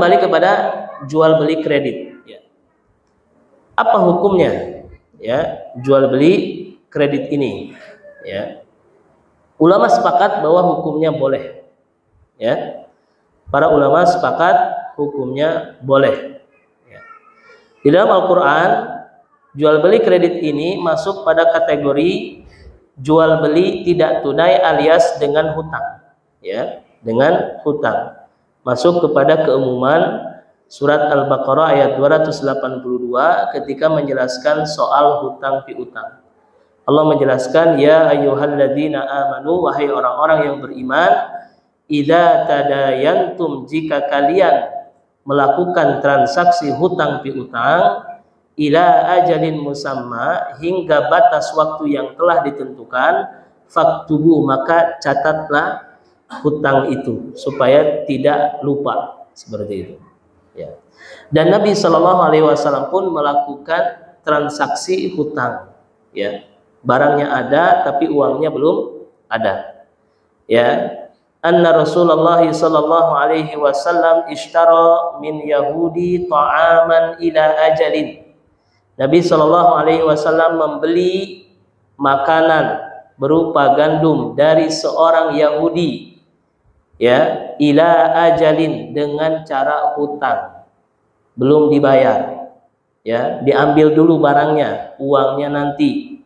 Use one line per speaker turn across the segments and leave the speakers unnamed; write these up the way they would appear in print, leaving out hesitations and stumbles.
kembali kepada jual beli kredit. Ya. Apa hukumnya? Ya, jual beli kredit ini. Ya. Ulama sepakat bahwa hukumnya boleh. Ya. Para ulama sepakat hukumnya boleh. Ya. Di dalam Al-Quran, jual beli kredit ini masuk pada kategori jual beli tidak tunai alias dengan hutang. Ya, dengan hutang. Masuk kepada keumuman surat Al-Baqarah ayat 282 ketika menjelaskan soal hutang piutang. Allah menjelaskan, ya ayyuhalladzina amanu, wahai orang-orang yang beriman, idza tadayantum, jika kalian melakukan transaksi hutang piutang, ila ajalin musamma, hingga batas waktu yang telah ditentukan, faktubu, maka catatlah hutang itu supaya tidak lupa, seperti itu. Ya. Dan Nabi Shallallahu Alaihi Wasallam pun melakukan transaksi hutang. Ya. Barangnya ada tapi uangnya belum ada. Ya. Anna Rasulullah Shallallahu Alaihi Wasallam ishtara min Yahudi ta'aman ila ajalin. Nabi Shallallahu Alaihi Wasallam membeli makanan berupa gandum dari seorang Yahudi, ya, ila ajalin, dengan cara hutang, belum dibayar, ya, diambil dulu barangnya, uangnya nanti,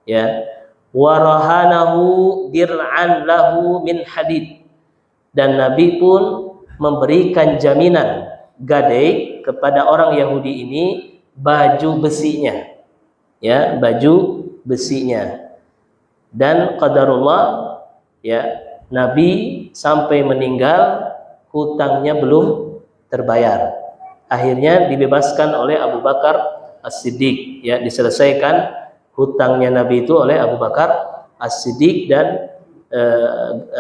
ya, warahanahu dir'an lahu min hadid, dan Nabi pun memberikan jaminan gadai kepada orang Yahudi ini baju besinya, ya, baju besinya. Dan qadarullah, ya, Nabi sampai meninggal hutangnya belum terbayar. Akhirnya dibebaskan oleh Abu Bakar As-Siddiq, ya, diselesaikan hutangnya Nabi itu oleh Abu Bakar As-Siddiq, dan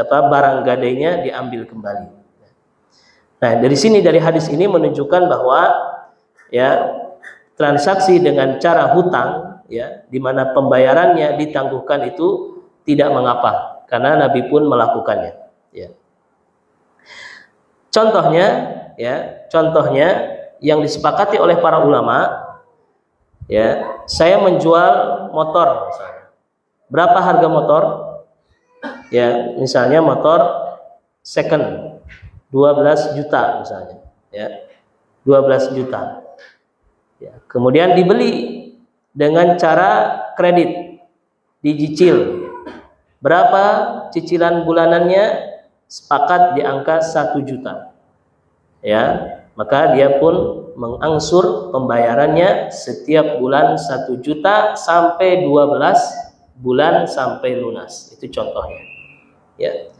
barang gadainya diambil kembali. Nah, dari sini, dari hadis ini menunjukkan bahwa, ya, transaksi dengan cara hutang, ya, di mana pembayarannya ditangguhkan, itu tidak mengapa, karena Nabi pun melakukannya. Ya. Contohnya yang disepakati oleh para ulama, ya, saya menjual motor, misalnya. Berapa harga motor? Ya, misalnya motor second 12 juta misalnya, ya, 12 juta. Ya, kemudian dibeli dengan cara kredit, dicicil. Berapa cicilan bulanannya? Sepakat di angka 1 juta. Ya, maka dia pun mengangsur pembayarannya setiap bulan 1 juta sampai 12 bulan sampai lunas. Itu contohnya. Ya.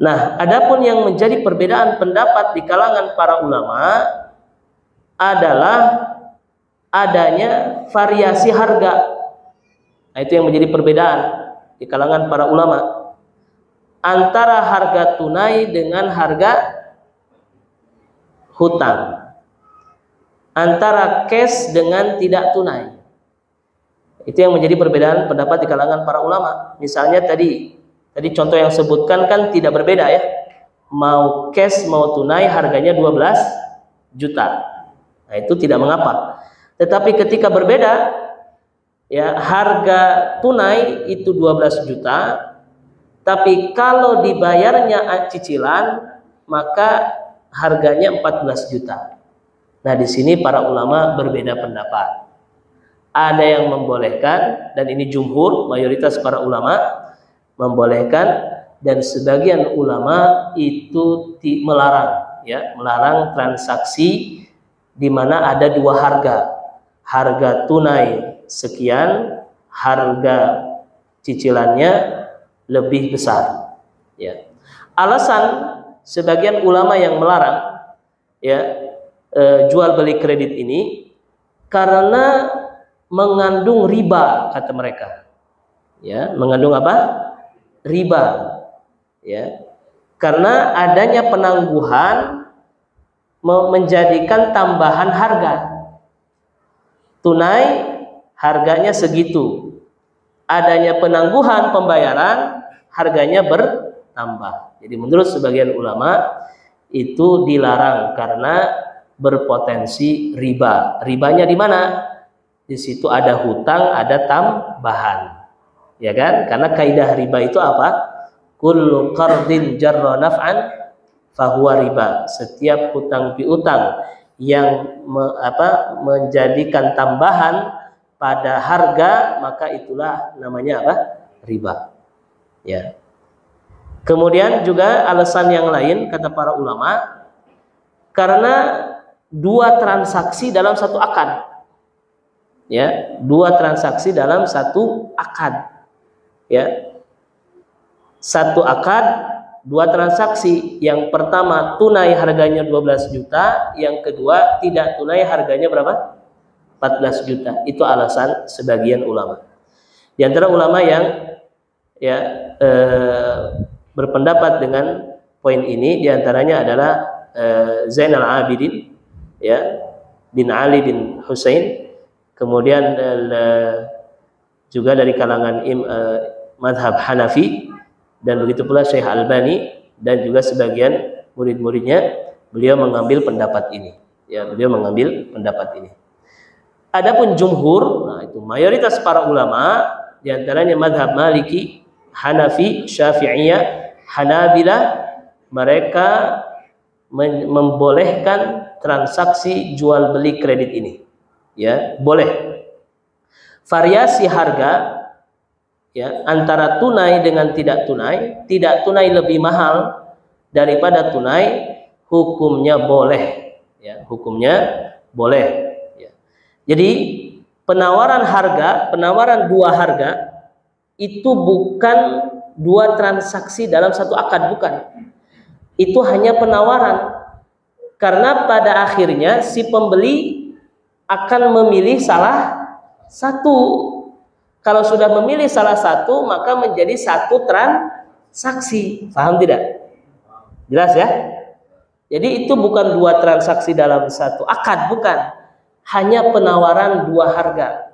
Nah, adapun yang menjadi perbedaan pendapat di kalangan para ulama adalah adanya variasi harga. Nah, itu yang menjadi perbedaan di kalangan para ulama antara harga tunai dengan harga hutang, antara cash dengan tidak tunai. Itu yang menjadi perbedaan pendapat di kalangan para ulama. Misalnya tadi contoh yang sebutkan kan tidak berbeda, ya, mau cash mau tunai harganya 12 juta. Nah, itu tidak mengapa. Tetapi ketika berbeda, ya, harga tunai itu 12 juta, tapi kalau dibayarnya cicilan maka harganya 14 juta. Nah, di sini para ulama berbeda pendapat. Ada yang membolehkan, dan ini jumhur, mayoritas para ulama membolehkan, dan sebagian ulama itu melarang, ya, melarang transaksi di mana ada dua harga tunai sekian, harga cicilannya lebih besar. Ya. Alasan sebagian ulama yang melarang, ya, jual beli kredit ini karena mengandung riba, kata mereka. Ya, mengandung apa? Riba. Ya. Karena adanya penangguhan menjadikan tambahan harga. Tunai harganya segitu. Adanya penangguhan pembayaran, harganya bertambah. Jadi menurut sebagian ulama itu dilarang karena berpotensi riba. Ribanya di mana? Di situ ada hutang, ada tambahan. Ya kan? Karena kaidah riba itu apa? Kullu qardin jarra naf'an fahuwa riba. Setiap hutang piutang yang menjadikan tambahan pada harga, maka itulah namanya apa? Riba. Ya. Kemudian juga alasan yang lain kata para ulama, karena dua transaksi dalam satu akad. Ya, dua transaksi dalam satu akad. Ya. Satu akad, dua transaksi. Yang pertama tunai harganya 12 juta, yang kedua tidak tunai harganya berapa? 14 juta. Itu alasan sebagian ulama. Di antara ulama yang berpendapat dengan poin ini, diantaranya adalah Zainal Abidin, bin Ali bin Husain, kemudian juga dari kalangan madhab Hanafi, dan begitu pula Syekh Albani dan juga sebagian murid-muridnya, beliau mengambil pendapat ini. Ya, beliau mengambil pendapat ini. Adapun jumhur, nah itu mayoritas para ulama, diantaranya madhab Maliki, Hanafi, Syafi'iyah, Hanabilah, mereka membolehkan transaksi jual beli kredit ini. Ya, boleh. Variasi harga antara tunai dengan tidak tunai lebih mahal daripada tunai, hukumnya boleh. Ya, hukumnya boleh. Ya. Jadi penawaran dua harga itu bukan dua transaksi dalam satu akad, bukan. Itu hanya penawaran. Karena pada akhirnya si pembeli akan memilih salah satu. Kalau sudah memilih salah satu, maka menjadi satu transaksi. Paham tidak? Jelas ya? Jadi itu bukan dua transaksi dalam satu akad, bukan. Hanya penawaran dua harga.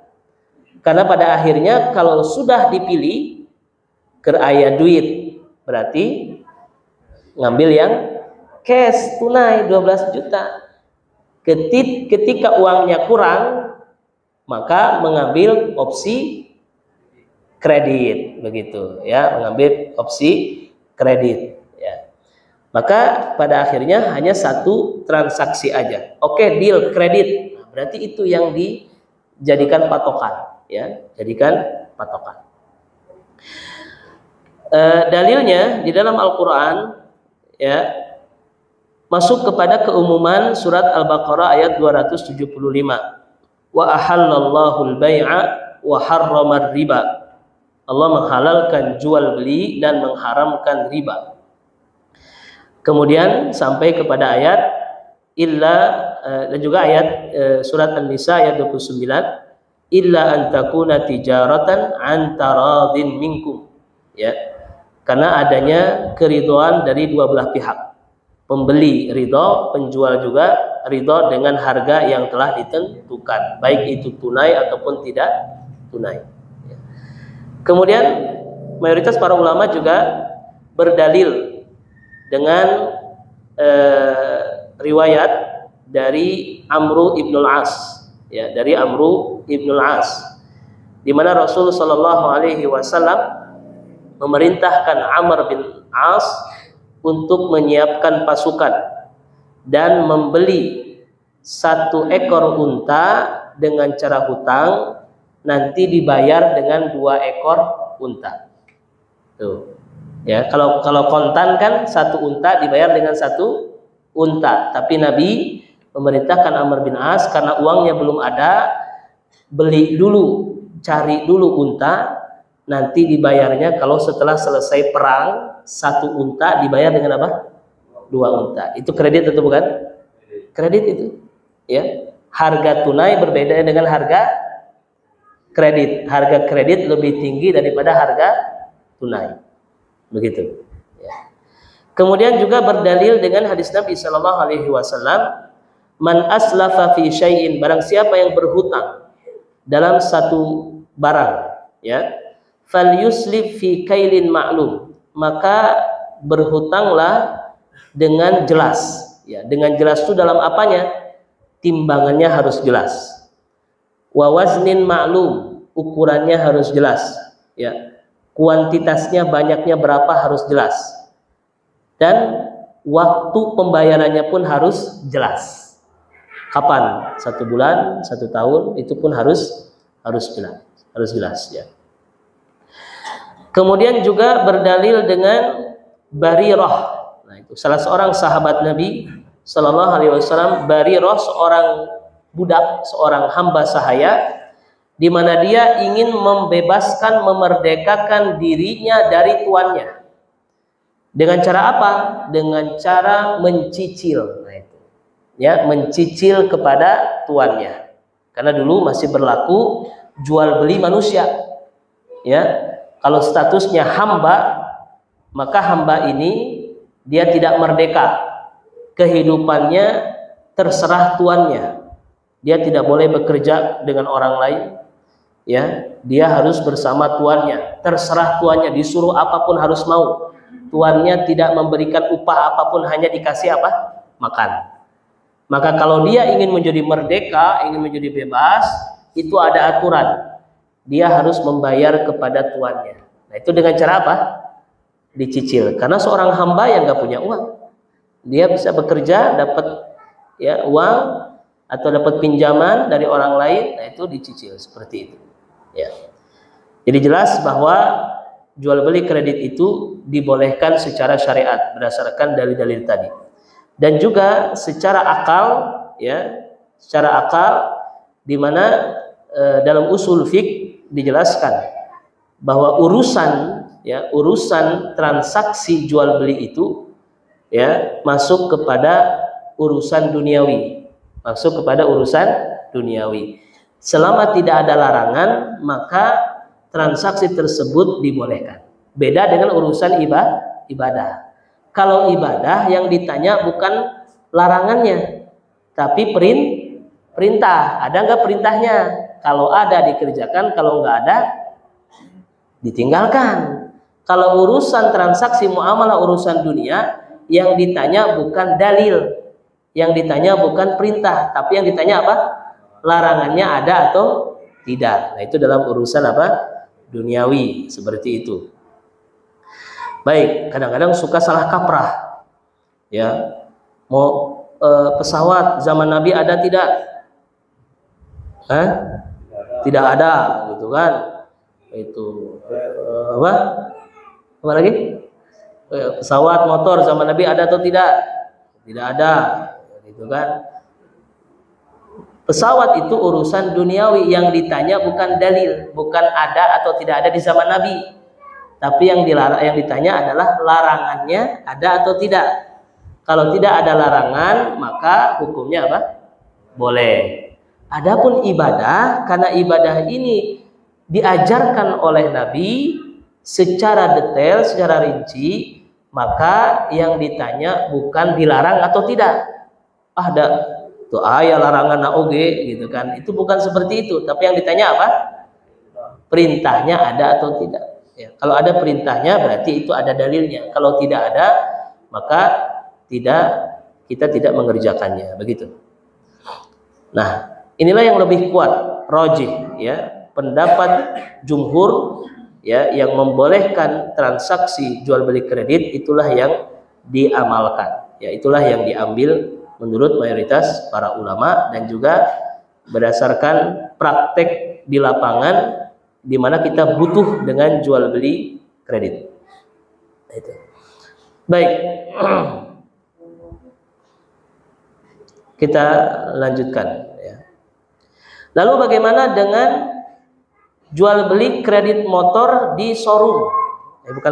Karena pada akhirnya kalau sudah dipilih keraya duit, berarti ngambil yang cash, tunai 12 juta. Ketika uangnya kurang, maka mengambil opsi kredit, begitu ya, mengambil opsi kredit ya. Maka pada akhirnya hanya satu transaksi aja. Oke, deal kredit. Nah, berarti itu yang dijadikan patokan ya, jadikan patokan. Dalilnya di dalam Al-Qur'an ya, masuk kepada keumuman surat Al-Baqarah ayat 275. Wa ahallallahu al-bai'a wa harrama riba. Allah menghalalkan jual beli dan mengharamkan riba. Kemudian sampai kepada ayat dan juga ayat surat An-Nisa ayat 29, illa an takuna tijaratan an taradin minkum. Ya. Karena adanya keridhaan dari dua belah pihak. Pembeli ridho, penjual juga ridho dengan harga yang telah ditentukan, baik itu tunai ataupun tidak tunai. Kemudian mayoritas para ulama juga berdalil dengan riwayat dari Amru ibnul As, ya, dari Amru ibnul As, di mana Rasul Shallallahu Alaihi Wasallam memerintahkan Amr bin As untuk menyiapkan pasukan dan membeli 1 ekor unta dengan cara hutang, nanti dibayar dengan 2 ekor unta. Tuh. Ya, kalau kontan kan 1 unta dibayar dengan 1 unta, tapi Nabi memerintahkan Amr bin As karena uangnya belum ada, beli dulu, cari dulu unta, nanti dibayarnya kalau setelah selesai perang 1 unta dibayar dengan apa? 2 unta. Itu kredit atau bukan? Kredit itu. Ya. Harga tunai berbeda dengan harga kredit. Harga kredit lebih tinggi daripada harga tunai. Begitu. Ya. Kemudian juga berdalil dengan hadis Nabi Shallallahu Alaihi Wasallam, man aslafa fi syai'in, barang siapa yang berhutang dalam satu barang, ya, fal yuslif fi kailin ma'lum, maka berhutanglah dengan jelas. Ya, dengan jelas itu dalam apanya? Timbangannya harus jelas. Wa waznin ma'lum, ukurannya harus jelas. Ya, kuantitasnya banyaknya berapa harus jelas. Dan waktu pembayarannya pun harus jelas. Kapan? 1 bulan, 1 tahun, itu pun harus jelas ya. Kemudian juga berdalil dengan Barirah. Nah, itu salah seorang sahabat Nabi Sallallahu Alaihi Wasallam. Barirah seorang budak, seorang hamba sahaya, di mana dia ingin membebaskan, memerdekakan dirinya dari tuannya. Dengan cara apa? Dengan cara mencicil. Nah, itu. Ya, mencicil kepada tuannya. Karena dulu masih berlaku jual beli manusia. Ya, kalau statusnya hamba, maka hamba ini dia tidak merdeka. Kehidupannya terserah tuannya. Dia tidak boleh bekerja dengan orang lain. Ya, dia harus bersama tuannya. Terserah tuannya, disuruh apapun harus mau. Tuannya tidak memberikan upah apapun, hanya dikasih apa? Makan. Maka kalau dia ingin menjadi merdeka, ingin menjadi bebas, itu ada aturan. Dia harus membayar kepada tuannya. Nah, itu dengan cara apa? Dicicil. Karena seorang hamba yang nggak punya uang, dia bisa bekerja, dapat ya uang atau dapat pinjaman dari orang lain, nah itu dicicil seperti itu. Ya. Jadi jelas bahwa jual beli kredit itu dibolehkan secara syariat berdasarkan dalil-dalil tadi. Dan juga secara akal, ya, secara akal, di mana dalam usul fiqh dijelaskan bahwa urusan transaksi jual beli itu ya masuk kepada urusan duniawi, selama tidak ada larangan maka transaksi tersebut dibolehkan. Beda dengan urusan ibadah. Kalau ibadah yang ditanya bukan larangannya tapi perintah. Ada nggak perintahnya? Kalau ada dikerjakan, kalau nggak ada ditinggalkan. Kalau urusan transaksi muamalah, urusan dunia, yang ditanya bukan dalil, yang ditanya bukan perintah, tapi yang ditanya apa? Larangannya ada atau tidak. Nah, itu dalam urusan apa? Duniawi, seperti itu. Baik, kadang-kadang suka salah kaprah. Ya, mau pesawat zaman Nabi ada tidak? Tidak ada, gitu kan? Itu apa lagi? Pesawat, motor zaman Nabi ada atau tidak? Tidak ada, gitu kan? Pesawat itu urusan duniawi, yang ditanya bukan dalil, bukan ada atau tidak ada di zaman Nabi, tapi yang ditanya adalah larangannya ada atau tidak. Kalau tidak ada larangan, maka hukumnya apa? Boleh. Adapun ibadah, karena ibadah ini diajarkan oleh Nabi secara detail, secara rinci, maka yang ditanya bukan dilarang atau tidak. Ada tuh ayat larangan naoge gitu kan. Itu bukan seperti itu, tapi yang ditanya apa? Perintahnya ada atau tidak. Ya, kalau ada perintahnya berarti itu ada dalilnya. Kalau tidak ada, maka kita tidak mengerjakannya, begitu. Nah, inilah yang lebih kuat, rajih, ya, pendapat jumhur, ya, yang membolehkan transaksi jual beli kredit, itulah yang diamalkan, ya, itulah yang diambil menurut mayoritas para ulama, dan juga berdasarkan praktek di lapangan di mana kita butuh dengan jual beli kredit. Itu. Baik, kita lanjutkan. Ya. Lalu bagaimana dengan jual beli kredit motor di showroom? Bukan